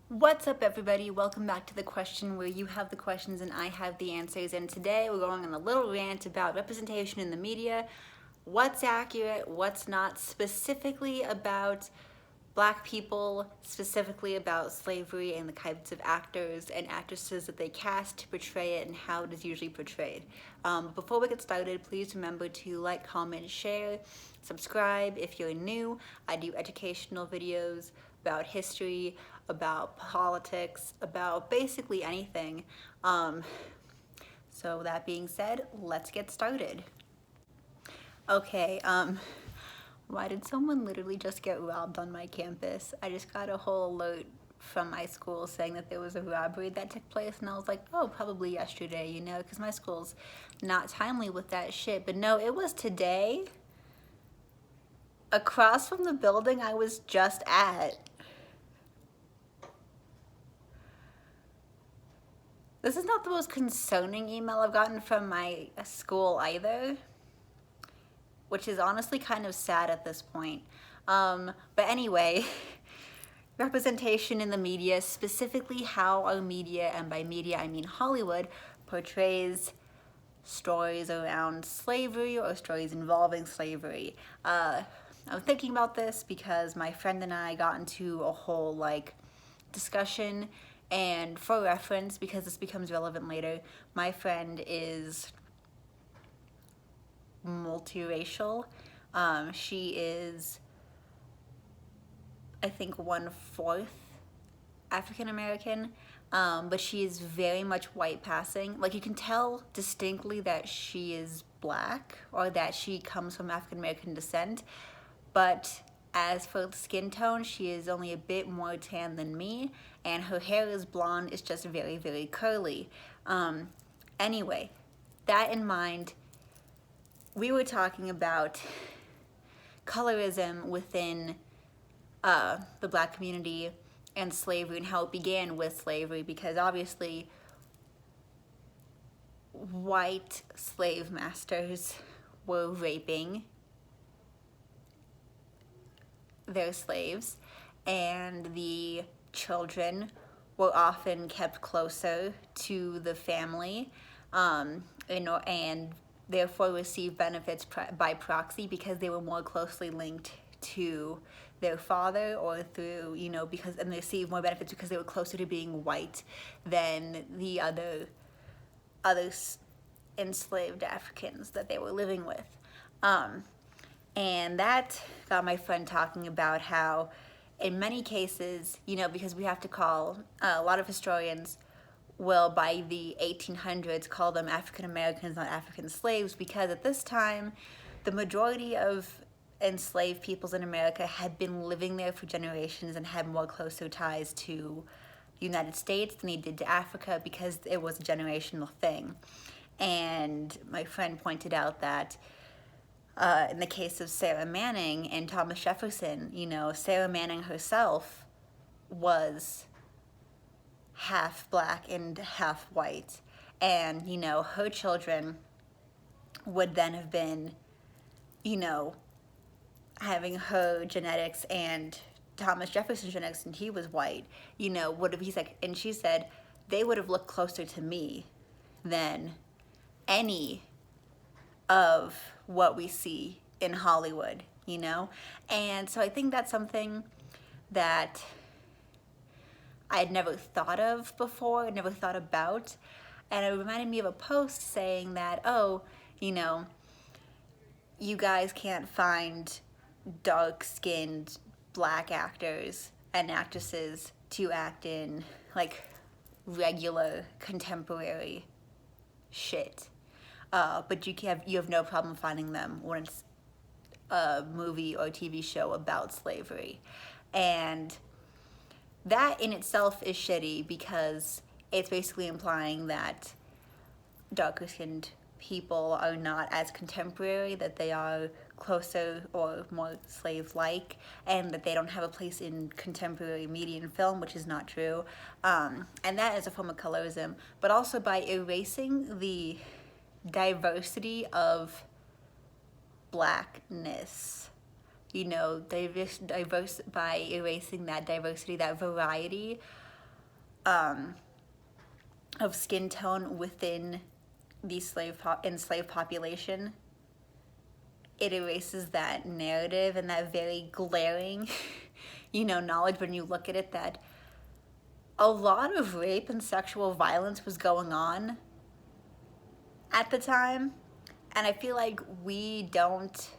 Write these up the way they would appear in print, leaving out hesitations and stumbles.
What's up, everybody? Welcome back to The Question, where you have the questions and I have the answers. And today we're going on a little rant about representation in the media, what's accurate, what's not, specifically about Black people, specifically about slavery and the types of actors and actresses that they cast to portray it and how it is usually portrayed. Before we get started, please remember to like, comment, share, subscribe if you're new. I do educational videos about history, about politics, about basically anything. So that being said, let's get started. Okay, why did someone literally just get robbed on my campus? I just got a whole alert from my school saying that there was a robbery that took place, and I was like, oh, probably yesterday, you know, because my school's not timely with that shit. But no, it was today, across from the building I was just at. This is not the most concerning email I've gotten from my school either, which is honestly kind of sad at this point. But anyway, representation in the media, specifically how our media, and by media I mean Hollywood, portrays stories around slavery or stories involving slavery. I'm thinking about this because my friend and I got into a whole discussion, and for reference, because this becomes relevant later, my friend is multiracial. She is, I think, 1/4 African American, but she is very much white passing. Like, you can tell distinctly that she is Black or that she comes from African American descent, but as for the skin tone, she is only a bit more tan than me, and her hair is blonde. It's just very, very curly. Anyway, that in mind, we were talking about colorism within the Black community and slavery, and how it began with slavery, because obviously white slave masters were raping their slaves, and the children were often kept closer to the family, and therefore received benefits by proxy because they were more closely linked to their father, or through, and they received more benefits because they were closer to being white than the other enslaved Africans that they were living with. And that got my friend talking about how in many cases, because we have to call, a lot of historians will by the 1800s call them African Americans, not African slaves, because at this time the majority of enslaved peoples in America had been living there for generations and had more closer ties to the United States than they did to Africa, because it was a generational thing. And my friend pointed out that in the case of Sarah Manning and Thomas Jefferson, Sarah Manning herself was half Black and half white. And, her children would then have been, having her genetics and Thomas Jefferson's genetics, and he was white, and she said, they would have looked closer to me than any of what we see in Hollywood, And so I think that's something that I had never thought of before, never thought about. And it reminded me of a post saying that, you guys can't find dark-skinned Black actors and actresses to act in regular contemporary shit. But you have no problem finding them when it's a movie or TV show about slavery. And that in itself is shitty, because it's basically implying that darker skinned people are not as contemporary, that they are closer or more slave-like, and that they don't have a place in contemporary media and film, which is not true. And that is a form of colorism, but also by erasing the diversity of Blackness, diverse by erasing that diversity, that variety of skin tone within the enslaved population, it erases that narrative and that very glaring, knowledge when you look at it, that a lot of rape and sexual violence was going on at the time. And I feel like we don't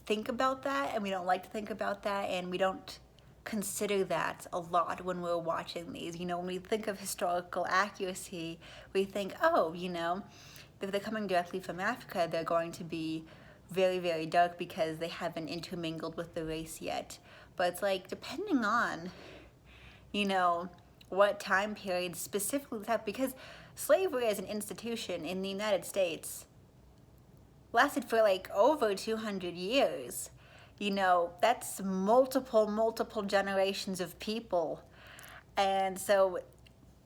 think about that, and we don't like to think about that, and we don't consider that a lot when we're watching these. When we think of historical accuracy, we think, oh, if they're coming directly from Africa, they're going to be very, very dark because they haven't intermingled with the race yet. But it's like, depending on, what time period specifically that, because slavery as an institution in the United States lasted for like over 200 years. That's multiple generations of people. And so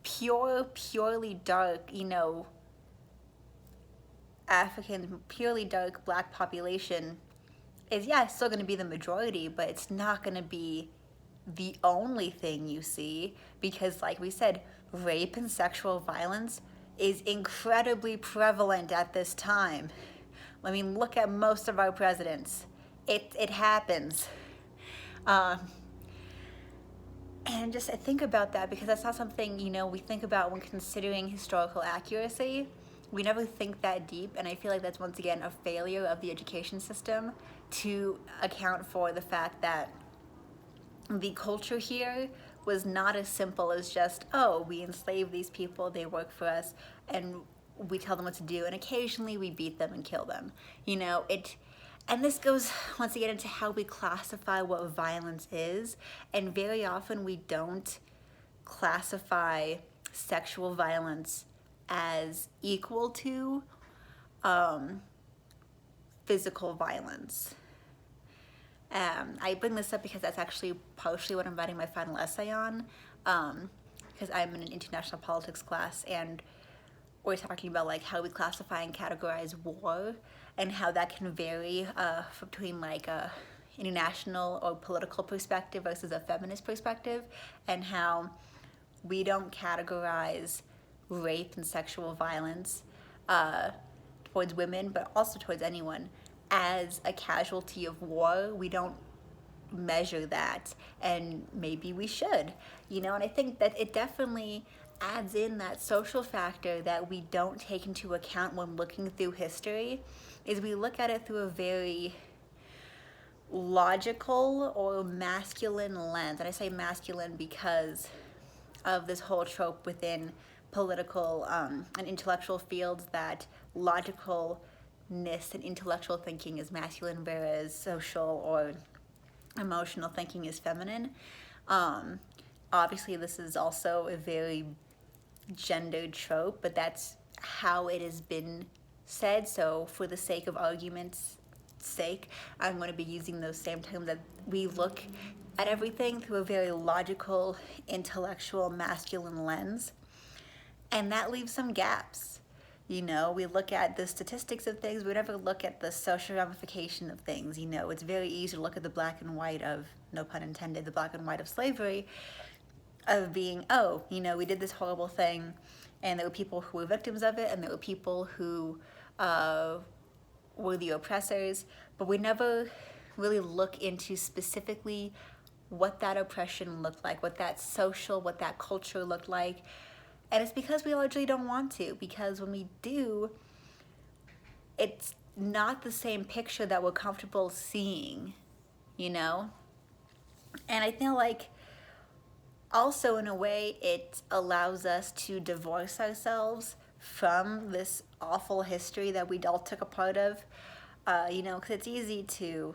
purely dark, African, purely dark black population is, still going to be the majority, but it's not going to be the only thing you see, because like we said, rape and sexual violence is incredibly prevalent at this time. I mean, look at most of our presidents. It happens. And just I think about that because that's not something, we think about when considering historical accuracy. We never think that deep, and I feel like that's once again a failure of the education system to account for the fact that the culture here was not as simple as just, oh, we enslave these people, they work for us, and we tell them what to do, and occasionally we beat them and kill them. And this goes once again into how we classify what violence is, and very often we don't classify sexual violence as equal to physical violence. I bring this up because that's actually partially what I'm writing my final essay on, because I'm in an international politics class, and we're talking about like how we classify and categorize war, and how that can vary between like a international or political perspective versus a feminist perspective, and how we don't categorize rape and sexual violence towards women, but also towards anyone, as a casualty of war. We don't measure that, and maybe we should, and I think that it definitely adds in that social factor that we don't take into account when looking through history, is we look at it through a very logical or masculine lens. And I say masculine because of this whole trope within political and intellectual fields that logicalness and intellectual thinking is masculine, whereas social or emotional thinking is feminine. Obviously, this is also a very gendered trope, but that's how it has been said. So for the sake of argument's sake, I'm going to be using those same terms, that we look at everything through a very logical, intellectual, masculine lens. And that leaves some gaps. We look at the statistics of things, we never look at the social ramification of things. It's very easy to look at the black and white of, no pun intended, the black and white of slavery, of being, oh, we did this horrible thing, and there were people who were victims of it, and there were people who were the oppressors, but we never really look into specifically what that oppression looked like, what that culture looked like. And it's because we largely don't want to, because when we do, it's not the same picture that we're comfortable seeing, And I feel like also in a way it allows us to divorce ourselves from this awful history that we all took a part of, because it's easy to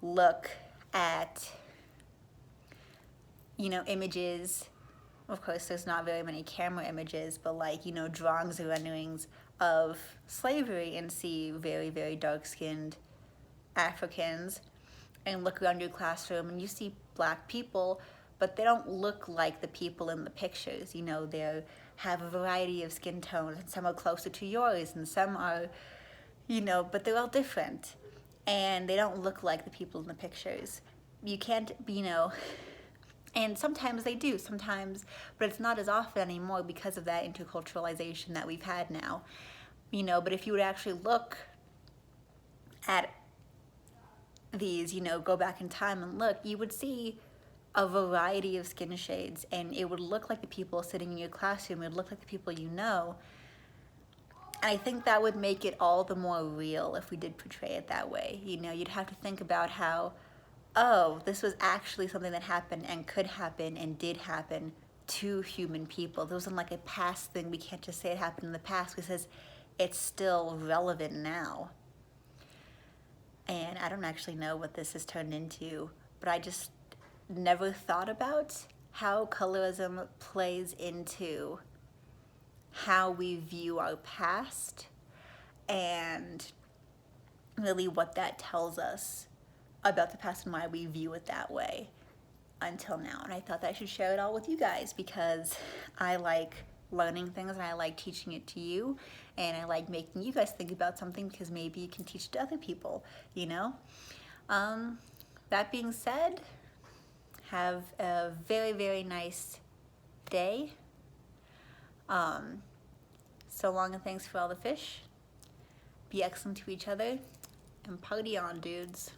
look at, images. Of course, there's not very many camera images, but drawings or renderings of slavery, and see very, very dark-skinned Africans, and look around your classroom and you see black people, but they don't look like the people in the pictures. They have a variety of skin tones, and some are closer to yours, and some are, but they're all different, and they don't look like the people in the pictures. You can't, And sometimes they do, sometimes, but it's not as often anymore because of that interculturalization that we've had now. You know, but if you would actually look at these, you know, go back in time and look, you would see a variety of skin shades, and it would look like the people sitting in your classroom, it would look like the people you know. And I think that would make it all the more real if we did portray it that way. You know, you'd have to think about how, oh, this was actually something that happened and could happen and did happen to human people. There wasn't like a past thing. We can't just say it happened in the past because it's still relevant now. And I don't actually know what this has turned into, but I just never thought about how colorism plays into how we view our past and really what that tells us about the past and why we view it that way until now. And I thought that I should share it all with you guys because I like learning things and I like teaching it to you, and I like making you guys think about something because maybe you can teach it to other people, you know? That being said, have a very, very nice day. So long and thanks for all the fish. Be excellent to each other and party on, dudes.